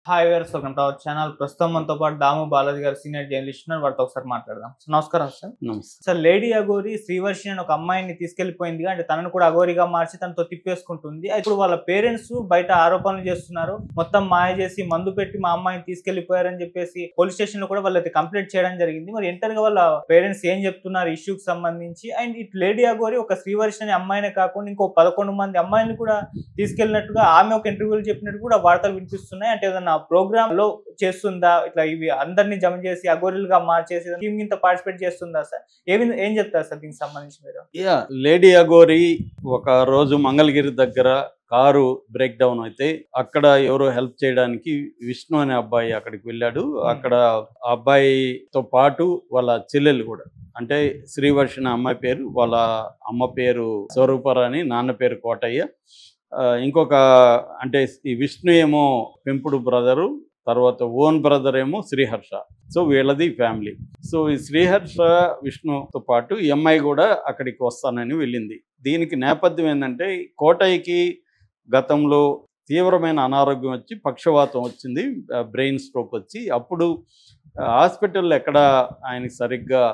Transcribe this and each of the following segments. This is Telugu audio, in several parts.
Hi viewers, welcome to our channel. ప్రస్తుతం మనతో పాటు దాము బాలాజీ గారు సీనియర్ జర్నలిస్ట్ ఉన్నారు. వారితో ఒకసారి మాట్లాడదాం. నమస్కారం సార్. నమస్తే. సార్, లేడీ అఘోరి శ్రీవర్షిని అని ఒక అమ్మాయిని తీసుకెళ్లిపోయింది, అంటే తనను కూడా అఘోరిగా మార్చి తనతో తిప్పేసుకుంటుంది. ఇప్పుడు వాళ్ళ పేరెంట్స్ బయట ఆరోపణలు చేస్తున్నారు, మొత్తం మాయ చేసి మందు పెట్టి మా అమ్మాయిని తీసుకెళ్లిపోయారని చెప్పేసి పోలీస్ స్టేషన్ లో కూడా వాళ్ళకి కంప్లైంట్ చేయడం జరిగింది. మరి ఎంటర్ గా వాళ్ళ పేరెంట్స్ ఏం చెప్తున్నారు ఇష్యూకి సంబంధించి? అండ్ ఇటు లేడీ అఘోరి ఒక శ్రీవర్షి అనే అమ్మాయినే కాకుండా ఇంకో 11 మంది అమ్మాయిని కూడా తీసుకెళ్లినట్టుగా ఆమె ఒక ఇంటర్వ్యూలు చెప్పినట్టు కూడా వార్తలు వినిపిస్తున్నాయి. అంటే ఏదన్నా ప్రోగ్రామ్ లో చేస్తుందా, ఇట్లా ఇవి అందరినీ జమ చేసి అఘోరులుగా మార్చేసి టీమ్ కింద పార్టిసిపేట్ చేస్తుందా సార్? ఏం చెప్తారు సార్ దీనికి సంబంధించి మీరు? లేడీ అఘోరి ఒక రోజు మంగళగిరి దగ్గర కారు బ్రేక్ డౌన్ అయితే అక్కడ ఎవరో హెల్ప్ చేయడానికి విష్ణు అనే అబ్బాయి అక్కడికి వెళ్ళాడు. అక్కడ ఆ అబ్బాయితో పాటు వాళ్ళ చెల్లెలు కూడా, అంటే శ్రీవర్షిని అమ్మాయి పేరు, వాళ్ళ అమ్మ పేరు స్వరూపరాణి, నాన్న పేరు కోటయ్య. ఇంకొక అంటే ఈ విష్ణు ఏమో పెంపుడు బ్రదరు, తర్వాత ఓన్ బ్రదర్ ఏమో శ్రీహర్ష. సో వీళ్ళది ఫ్యామిలీ. సో ఈ శ్రీహర్ష విష్ణుతో పాటు ఈ అమ్మాయి కూడా అక్కడికి వస్తానని వెళ్ళింది. దీనికి నేపథ్యం ఏంటంటే, కోటయ్యకి గతంలో తీవ్రమైన అనారోగ్యం వచ్చి పక్షవాతం వచ్చింది, బ్రెయిన్ స్ట్రోక్ వచ్చి. అప్పుడు హాస్పిటల్లో ఎక్కడ ఆయనకి సరిగ్గా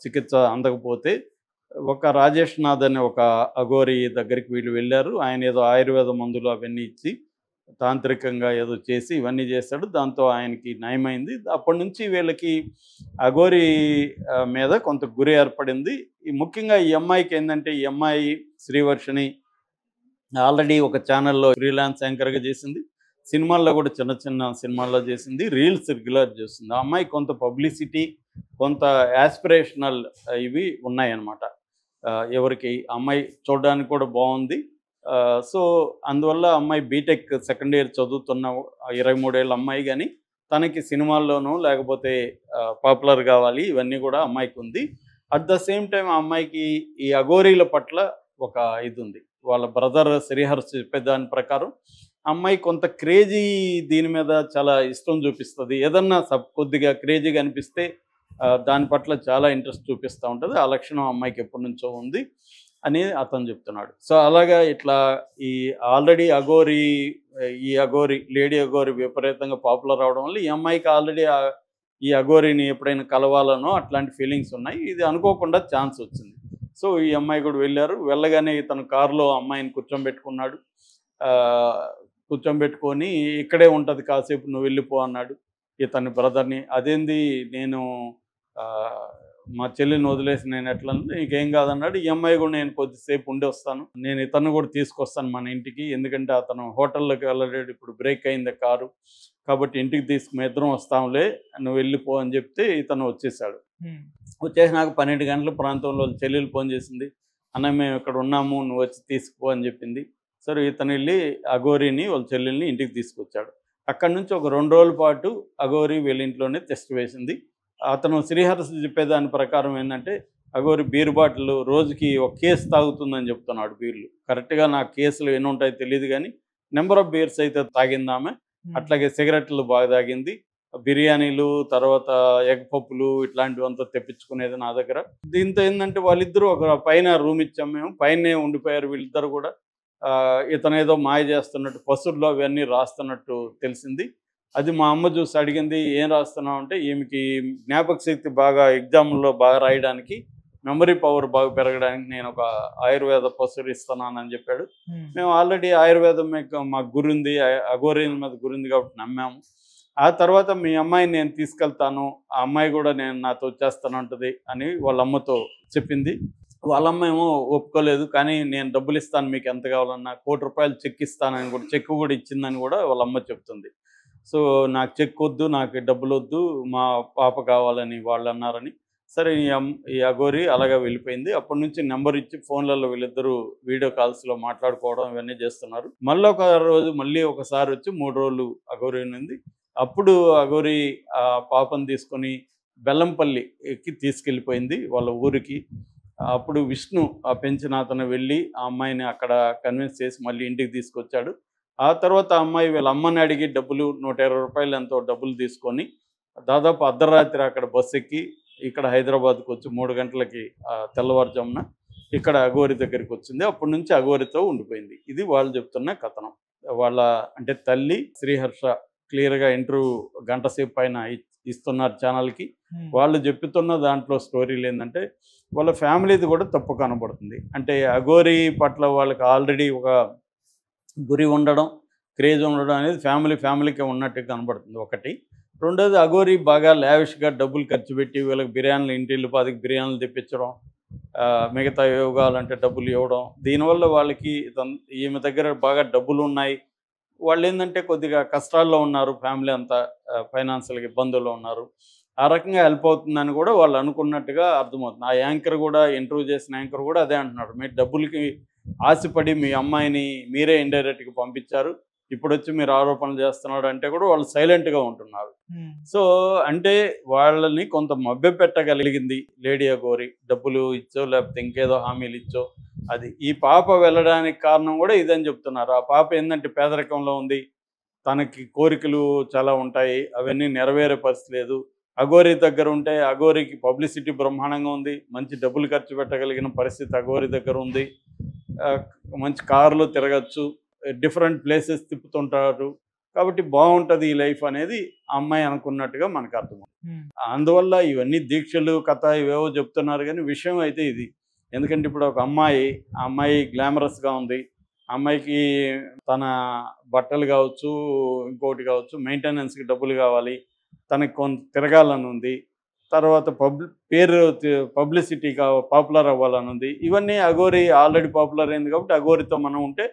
చికిత్స అందకపోతే ఒక రాజేష్ నాథ్ అనే ఒక అఘోరి దగ్గరికి వీళ్ళు వెళ్ళారు. ఆయన ఏదో ఆయుర్వేద మందులు అవన్నీ ఇచ్చి తాంత్రికంగా ఏదో చేసి ఇవన్నీ చేశాడు. దాంతో ఆయనకి నయమైంది. అప్పటి నుంచి వీళ్ళకి అఘోరి మీద కొంత గురి ఏర్పడింది. ముఖ్యంగా ఈ అమ్మాయికి ఏంటంటే, ఈ అమ్మాయి శ్రీవర్షిని ఆల్రెడీ ఒక ఛానల్లో ఫ్రీలాన్స్ యాంకర్గా చేసింది, సినిమాల్లో కూడా చిన్న చిన్న సినిమాల్లో చేసింది, రీల్స్ రెగ్యులర్ చేస్తుంది. ఆ అమ్మాయి కొంత పబ్లిసిటీ, కొంత యాస్పిరేషనల్ ఇవి ఉన్నాయన్నమాట. ఎవరికి అమ్మాయి చూడడానికి కూడా బాగుంది. సో అందువల్ల అమ్మాయి బీటెక్ సెకండ్ ఇయర్ చదువుతున్న 23 ఏళ్ళ అమ్మాయి, కానీ తనకి సినిమాల్లోనూ లేకపోతే పాపులర్ కావాలి ఇవన్నీ కూడా అమ్మాయికి ఉంది. అట్ ద సేమ్ టైం ఆ అమ్మాయికి ఈ అఘోరీల పట్ల ఒక ఇది ఉంది. వాళ్ళ బ్రదర్ శ్రీహర్ష చెప్పేదాని ప్రకారం అమ్మాయి కొంత క్రేజీ, దీని మీద చాలా ఇష్టం చూపిస్తుంది. ఏదన్నా కొద్దిగా క్రేజీగా అనిపిస్తే దాని పట్ల చాలా ఇంట్రెస్ట్ చూపిస్తూ ఉంటుంది. ఆ లక్షణం అమ్మాయికి ఎప్పటి నుంచో ఉంది అని అతను చెప్తున్నాడు. సో అలాగా ఇట్లా ఈ ఆల్రెడీ ఈ అఘోరి లేడీ అఘోరి విపరీతంగా పాపులర్ అవడం వల్ల ఈ అమ్మాయికి ఆల్రెడీ ఈ అఘోరిని ఎప్పుడైనా కలవాలనో అట్లాంటి ఫీలింగ్స్ ఉన్నాయి. ఇది అనుకోకుండా ఛాన్స్ వచ్చింది. సో ఈ అమ్మాయి కూడా వెళ్ళారు. వెళ్ళగానే ఇతను కారులో అమ్మాయిని కూర్చోబెట్టుకున్నాడు. కూర్చోబెట్టుకొని ఇక్కడే ఉంటుంది కాసేపు, నువ్వు వెళ్ళిపో అన్నాడు ఇతని బ్రదర్ని. అదేంది, నేను మా చెల్లిని వదిలేసి నేను ఎట్లా, నీకేం కాదన్నాడు. ఈ అమ్మాయి కూడా నేను కొద్దిసేపు ఉండి వస్తాను, నేను ఇతను కూడా తీసుకొస్తాను మన ఇంటికి, ఎందుకంటే అతను హోటల్లోకి వెళ్ళలేడు, ఇప్పుడు బ్రేక్ అయింది కారు, కాబట్టి ఇంటికి ఇద్దరం వస్తాంలే, నువ్వు వెళ్ళిపో అని చెప్తే ఇతను వచ్చేసాడు. వచ్చేసినాక 12 గంటల ప్రాంతంలో చెల్లెలు ఫోన్ చేసింది, అన్న మేము ఇక్కడ ఉన్నాము, నువ్వు వచ్చి తీసుకుపో అని చెప్పింది. సరే ఇతను వెళ్ళి అఘోరిని వాళ్ళ చెల్లెల్ని ఇంటికి తీసుకొచ్చాడు. అక్కడి నుంచి ఒక 2 రోజుల పాటు అఘోరి వీళ్ళ ఇంట్లోనే టెస్ట్ వేసింది. అతను శ్రీహర్ష చెప్పేదాని ప్రకారం ఏంటంటే, అఘోరి బీర్ బాటిల్ రోజుకి ఒక కేసు తాగుతుందని చెప్తున్నాడు. బీర్లు కరెక్ట్గా నాకు కేసులు ఎన్ని ఉంటాయో తెలియదు, కానీ నెంబర్ ఆఫ్ బీర్స్ అయితే తాగిందామె. అట్లాగే సిగరెట్లు బాగా తాగింది, బిర్యానీలు, తర్వాత ఎగ్ పప్పులు ఇట్లాంటివంతా తెప్పించుకునేది నా దగ్గర. దీంతో ఏంటంటే వాళ్ళిద్దరూ ఒక పైన రూమ్ ఇచ్చాం మేము, పైనే ఉండిపోయారు వీళ్ళిద్దరు కూడా. ఇతను ఏదో మాయ చేస్తున్నట్టు పసుల్లో అవన్నీ రాస్తున్నట్టు తెలిసింది. అది మా అమ్మ చూసి అడిగింది, ఏం రాస్తున్నావు అంటే, ఈమెకి జ్ఞాపక శక్తి బాగా ఎగ్జామ్లో బాగా రాయడానికి, మెమరీ పవర్ బాగా పెరగడానికి నేను ఒక ఆయుర్వేద పసురు ఇస్తున్నానని చెప్పాడు. మేము ఆల్రెడీ ఆయుర్వేదం మాకు గురుంది, అఘోరీల మీద గురుంది కాబట్టి నమ్మాము. ఆ తర్వాత మీ అమ్మాయిని నేను తీసుకెళ్తాను, ఆ అమ్మాయి కూడా నాతో వచ్చేస్తానంటుంది అని వాళ్ళ అమ్మతో చెప్పింది. వాళ్ళ అమ్మ ఏమో ఒప్పుకోలేదు, కానీ నేను డబ్బులు ఇస్తాను, మీకు ఎంత కావాలన్నా ₹1,00,00,000 చెక్ ఇస్తానని కూడా, చెక్ కూడా ఇచ్చిందని కూడా వాళ్ళ అమ్మ చెప్తుంది. సో నాకు చెక్ వద్దు, నాకు డబ్బులు వద్దు, మా పాప కావాలని వాళ్ళు అన్నారని. సరే ఈ అఘోరి అలాగా వెళ్ళిపోయింది. అప్పటి నుంచి నెంబర్ ఇచ్చి ఫోన్లలో వీళ్ళిద్దరూ వీడియో కాల్స్లో మాట్లాడుకోవడం ఇవన్నీ చేస్తున్నారు. మళ్ళీ ఒకసారి వచ్చి 3 రోజులు అఘోరి ఉంది. అప్పుడు అఘోరి ఆ పాపను తీసుకొని బెల్లంపల్లికి తీసుకెళ్ళిపోయింది వాళ్ళ ఊరికి. అప్పుడు విష్ణు ఆ పెంచిన అతను వెళ్ళి ఆ అమ్మాయిని అక్కడ కన్విన్స్ చేసి మళ్ళీ ఇంటికి తీసుకొచ్చాడు. ఆ తర్వాత ఆ అమ్మాయి వీళ్ళ అమ్మని అడిగి డబ్బులు ₹120 ఎంతో డబ్బులు తీసుకొని దాదాపు అర్ధరాత్రి అక్కడ బస్సు ఎక్కి ఇక్కడ హైదరాబాద్కి వచ్చి 3 గంటలకి తెల్లవారుజామున ఇక్కడ అఘోరి దగ్గరికి వచ్చింది. అప్పటి నుంచి అఘోరితో ఉండిపోయింది. ఇది వాళ్ళు చెప్తున్న కథనం. వాళ్ళ అంటే తల్లి శ్రీహర్ష క్లియర్గా ఇంటర్వ్యూ గంట సేపు పైన ఇస్తున్నారు ఛానల్కి. వాళ్ళు చెప్తున్న దాంట్లో స్టోరీలు ఏంటంటే వాళ్ళ ఫ్యామిలీది కూడా తప్పు కనబడుతుంది. అంటే అఘోరీ పట్ల వాళ్ళకి ఆల్రెడీ ఒక గురి ఉండడం, క్రేజ్ ఉండడం అనేది ఫ్యామిలీకే ఉన్నట్టు కనబడుతుంది ఒకటి. రెండోది అఘోరీ బాగా లావిష్గా డబ్బులు ఖర్చు పెట్టి వీళ్ళకి బిర్యానీలు ఇంటిల్లు 10 బిర్యానీలు తెప్పించడం, మిగతా ఏవి కావాలంటే డబ్బులు ఇవ్వడం. దీనివల్ల వాళ్ళకి ఈమె దగ్గర బాగా డబ్బులు ఉన్నాయి, వాళ్ళు ఏంటంటే కొద్దిగా కష్టాల్లో ఉన్నారు, ఫ్యామిలీ అంతా ఫైనాన్షియల్గా ఇబ్బందుల్లో ఉన్నారు, ఆ రకంగా హెల్ప్ అవుతుందని కూడా వాళ్ళు అనుకున్నట్టుగా అర్థమవుతుంది. ఆ యాంకర్ కూడా, ఇంటర్వ్యూ చేసిన యాంకర్ కూడా అదే అంటున్నాడు, మీరు డబ్బులకి ఆశపడి మీ అమ్మాయిని మీరే ఇండైరెక్ట్గా పంపించారు, ఇప్పుడు వచ్చి మీరు ఆరోపణలు చేస్తున్నాడు అంటే కూడా వాళ్ళు సైలెంట్గా ఉంటున్నారు. సో అంటే వాళ్ళని కొంత మభ్యపెట్టగలిగింది లేడీ అఘోరీ, డబ్బులు ఇచ్చో లేకపోతే ఇంకేదో హామీలు ఇచ్చో. అది ఈ పాప వెళ్ళడానికి కారణం కూడా ఇదని చెప్తున్నారు. ఆ పాప ఏంటంటే పేదరికంలో ఉంది, తనకి కోరికలు చాలా ఉంటాయి, అవన్నీ నెరవేరే పరిస్థితి లేదు. అఘోరీ దగ్గర ఉంటే అఘోరీకి పబ్లిసిటీ బ్రహ్మాండంగా ఉంది, మంచి డబ్బులు ఖర్చు పెట్టగలిగిన పరిస్థితి అఘోరీ దగ్గర ఉంది, మంచి కారులో తిరగచ్చు, డిఫరెంట్ ప్లేసెస్ తిప్పుతుంటారు, కాబట్టి బాగుంటుంది ఈ లైఫ్ అనేది ఆ అమ్మాయి అనుకున్నట్టుగా మనకు అర్థమవుతుంది. అందువల్ల ఇవన్నీ దీక్షలు కథ ఇవేవో చెప్తున్నారు, కానీ విషయం అయితే ఇది. ఎందుకంటే ఇప్పుడు ఒక అమ్మాయి, ఆ అమ్మాయి గ్లామరస్గా ఉంది, ఆ అమ్మాయికి తన బట్టలు కావచ్చు, ఇంకోటి కావచ్చు, మెయింటెనెన్స్కి డబ్బులు కావాలి, తనకి కొంత తిరగాలని ఉంది, తర్వాత పబ్లిసిటీ పాపులర్ అవ్వాలని ఉంది. ఇవన్నీ అఘోరీ ఆల్రెడీ పాపులర్ అయింది కాబట్టి అఘోరీతో మనం ఉంటే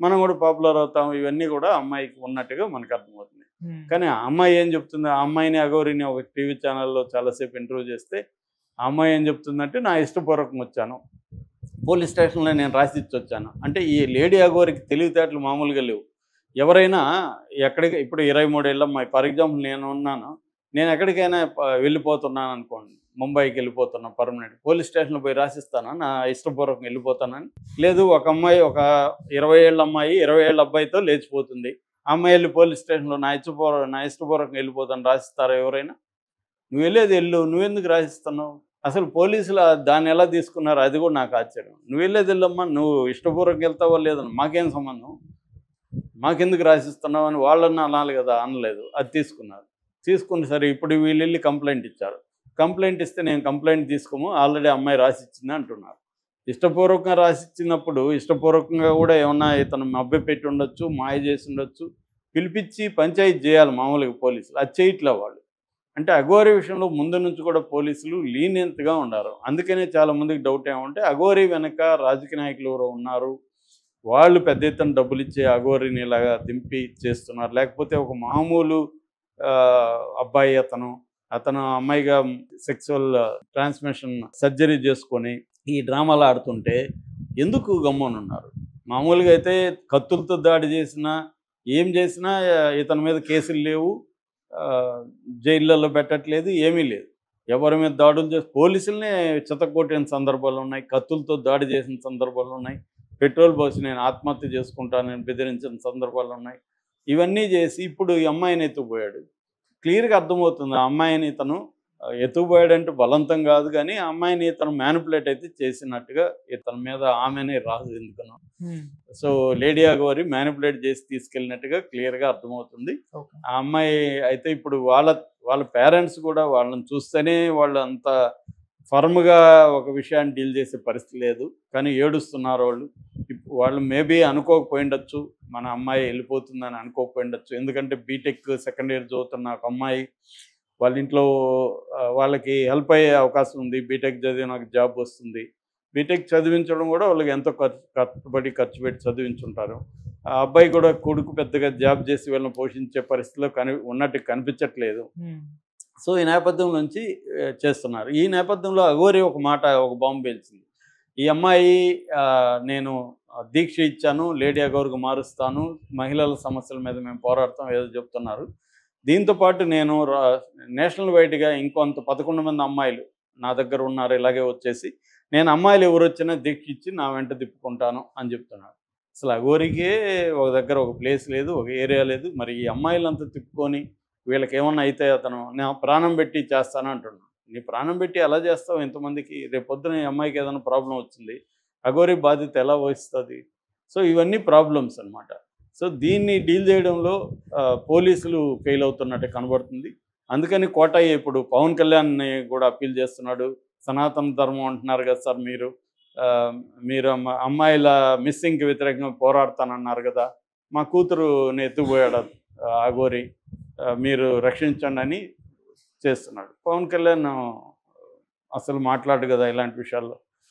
మనం కూడా పాపులర్ అవుతాం, ఇవన్నీ కూడా అమ్మాయికి ఉన్నట్టుగా మనకు అర్థమవుతుంది. కానీ ఆ అమ్మాయి ఏం చెప్తుంది, ఆ అమ్మాయిని అఘోరీని ఒక టీవీ ఛానల్లో చాలాసేపు ఇంటర్వ్యూ చేస్తే ఆ అమ్మాయి ఏం చెప్తుందంటే, నా ఇష్టపూర్వకం వచ్చాను, పోలీస్ స్టేషన్లో నేను రాసి ఇచ్చి వచ్చాను. అంటే ఈ లేడీ అఘోరీకి తెలివితేటలు మామూలుగా లేవు. ఎవరైనా ఎక్కడికి ఇప్పుడు 23 ఏళ్ళ అమ్మాయి, ఫర్ ఎగ్జాంపుల్ నేను ఎక్కడికైనా వెళ్ళిపోతున్నాను అనుకోండి, ముంబైకి వెళ్ళిపోతున్నా పర్మనెంట్, పోలీస్ స్టేషన్లో పోయి రాసిస్తానా నా ఇష్టపూర్వకం వెళ్ళిపోతానని? లేదు. ఒక అమ్మాయి, ఒక 20 ఏళ్ళ అమ్మాయి 20 ఏళ్ళ అబ్బాయితో లేచిపోతుంది, ఆ అమ్మాయి వెళ్ళి పోలీస్ స్టేషన్లో నా ఇష్టపూర్వకం వెళ్ళిపోతాను రాసిస్తారా ఎవరైనా? నువ్వు వెళ్ళేది వెళ్ళు, నువ్వెందుకు రాసిస్తున్నావు? అసలు పోలీసులు దాన్ని ఎలా తీసుకున్నారు అది కూడా నాకు ఆశ్చర్యం. నువ్వు వెళ్ళేది వెళ్ళమ్మా, నువ్వు ఇష్టపూర్వకం వెళ్తావో లేదని మాకేం సంబంధం, మాకెందుకు రాసిస్తున్నావు అని వాళ్ళని అనాలి కదా, అనలేదు. అది తీసుకుని సరే ఇప్పుడు వీళ్ళు వెళ్ళి కంప్లైంట్ ఇచ్చారు. కంప్లైంట్ ఇస్తే నేను కంప్లైంట్ తీసుకోము, ఆల్రెడీ అమ్మాయి రాసిచ్చింది అంటున్నారు. ఇష్టపూర్వకంగా రాసిచ్చినప్పుడు ఇష్టపూర్వకంగా కూడా ఏమన్నా ఇతను మభ్యపెట్టి ఉండొచ్చు, మాయ చేసి ఉండొచ్చు, పిలిపించి పంచాయతీ చేయాలి మామూలుగా పోలీసులు. అది చేయట్లే వాళ్ళు. అంటే అఘోరీ విషయంలో ముందు నుంచి కూడా పోలీసులు లీనియంట్గా ఉన్నారు. అందుకనే చాలామందికి డౌట్ ఏమంటే అఘోరీ వెనక రాజకీయ నాయకులు ఎవరో ఉన్నారు, వాళ్ళు పెద్ద ఎత్తున డబ్బులు ఇచ్చే అఘోరీని ఇలాగా దింపి చేస్తున్నారు, లేకపోతే ఒక మామూలు అబ్బాయి అతను అమ్మాయిగా సెక్సువల్ ట్రాన్స్మిషన్ సర్జరీ చేసుకొని ఈ డ్రామాలు ఆడుతుంటే ఎందుకు గమ్మునున్నారు? మామూలుగా అయితే కత్తులతో దాడి చేసినా ఏం చేసినా ఇతని మీద కేసులు లేవు, జైళ్ళల్లో పెట్టట్లేదు, ఏమీ లేదు. ఎవరి మీద దాడులు చేసి పోలీసులనే చితక్కొట్టిన సందర్భాలు ఉన్నాయి, కత్తులతో దాడి చేసిన సందర్భాలు ఉన్నాయి, పెట్రోల్ పోసి నేను ఆత్మహత్య చేసుకుంటానని బెదిరించిన సందర్భాలు ఉన్నాయి. ఇవన్నీ చేసి ఇప్పుడు ఈ అమ్మాయిని ఎత్తుకుపోయాడు. క్లియర్గా అర్థమవుతుంది ఆ అమ్మాయిని ఇతను ఎత్తుకుపోయాడంటే బలవంతం కాదు, కానీ ఆ అమ్మాయిని ఇతను మ్యానిపులేట్ అయితే చేసినట్టుగా ఇతని మీద ఆమెనే రాదు ఎందుకనో. సో లేడీ అఘోరీ మ్యానిపులేట్ చేసి తీసుకెళ్ళినట్టుగా క్లియర్గా అర్థమవుతుంది. ఆ అమ్మాయి అయితే ఇప్పుడు వాళ్ళ పేరెంట్స్ కూడా వాళ్ళని చూస్తేనే వాళ్ళు అంత ఫర్మ్గా ఒక విషయాన్ని డీల్ చేసే పరిస్థితి లేదు, కానీ ఏడుస్తున్నారు వాళ్ళు మేబీ అనుకోకపోయిండొచ్చు, మన అమ్మాయి వెళ్ళిపోతుందని అనుకోకపోయిండొచ్చు. ఎందుకంటే బీటెక్ సెకండ్ ఇయర్ చదువుతున్న ఒక అమ్మాయి వాళ్ళ ఇంట్లో వాళ్ళకి హెల్ప్ అయ్యే అవకాశం ఉంది, బీటెక్ చదివి నాకు జాబ్ వస్తుంది, బీటెక్ చదివించడం కూడా వాళ్ళకి ఎంతో ఖర్చు పెట్టి చదివించుంటారు. ఆ అబ్బాయి కూడా కొడుకు పెద్దగా జాబ్ చేసి వీళ్ళని పోషించే పరిస్థితిలో ఉన్నట్టు కనిపించట్లేదు. సో ఈ నేపథ్యం నుంచి చేస్తున్నారు. ఈ నేపథ్యంలో అఘోరీ ఒక బాంబు పేల్చింది. ఈ అమ్మాయి నేను దీక్ష ఇచ్చాను, లేడీ అఘోరీగా మారుస్తాను, మహిళల సమస్యల మీద మేము పోరాడతాం ఏదో చెప్తున్నారు. దీంతోపాటు నేను నేషనల్ వైడ్గా ఇంకొంత 11 మంది అమ్మాయిలు నా దగ్గర ఉన్నారు, ఇలాగే వచ్చేసి నేను అమ్మాయిలు ఎవరు వచ్చినా దీక్ష ఇచ్చి నా వెంట తిప్పుకుంటాను అని చెప్తున్నాడు. అసలు అఘోరీకే ఒక దగ్గర ఒక ప్లేస్ లేదు, ఒక ఏరియా లేదు. మరి ఈ అమ్మాయిలంతా తిప్పుకొని వీళ్ళకి ఏమన్నా అయితే అతను నేను ప్రాణం పెట్టి చేస్తాను అంటున్నాను. నీ ప్రాణం పెట్టి ఎలా చేస్తావు ఇంతమందికి? రేపు పొద్దున ఈ అమ్మాయికి ఏదైనా ప్రాబ్లం వచ్చింది, అఘోరీ బాధ్యత ఎలా వహిస్తుంది? సో ఇవన్నీ ప్రాబ్లమ్స్ అనమాట. సో దీన్ని డీల్ చేయడంలో పోలీసులు ఫెయిల్ అవుతున్నట్టు కనబడుతుంది. అందుకని కోటయ్య ఇప్పుడు పవన్ కళ్యాణ్ని కూడా అప్పీల్ చేస్తున్నాడు. సనాతన ధర్మం అంటున్నారు కదా సార్ మీరు, మీరు అమ్మాయిల మిస్సింగ్కి వ్యతిరేకంగా పోరాడతానన్నారు కదా, మా కూతురుని ఎత్తుకుపోయాడు అఘోరి, మీరు రక్షించండి అని చేస్తున్నాడు. పవన్ కళ్యాణ్ అసలు మాట్లాడు కదా ఇలాంటి విషయాల్లో.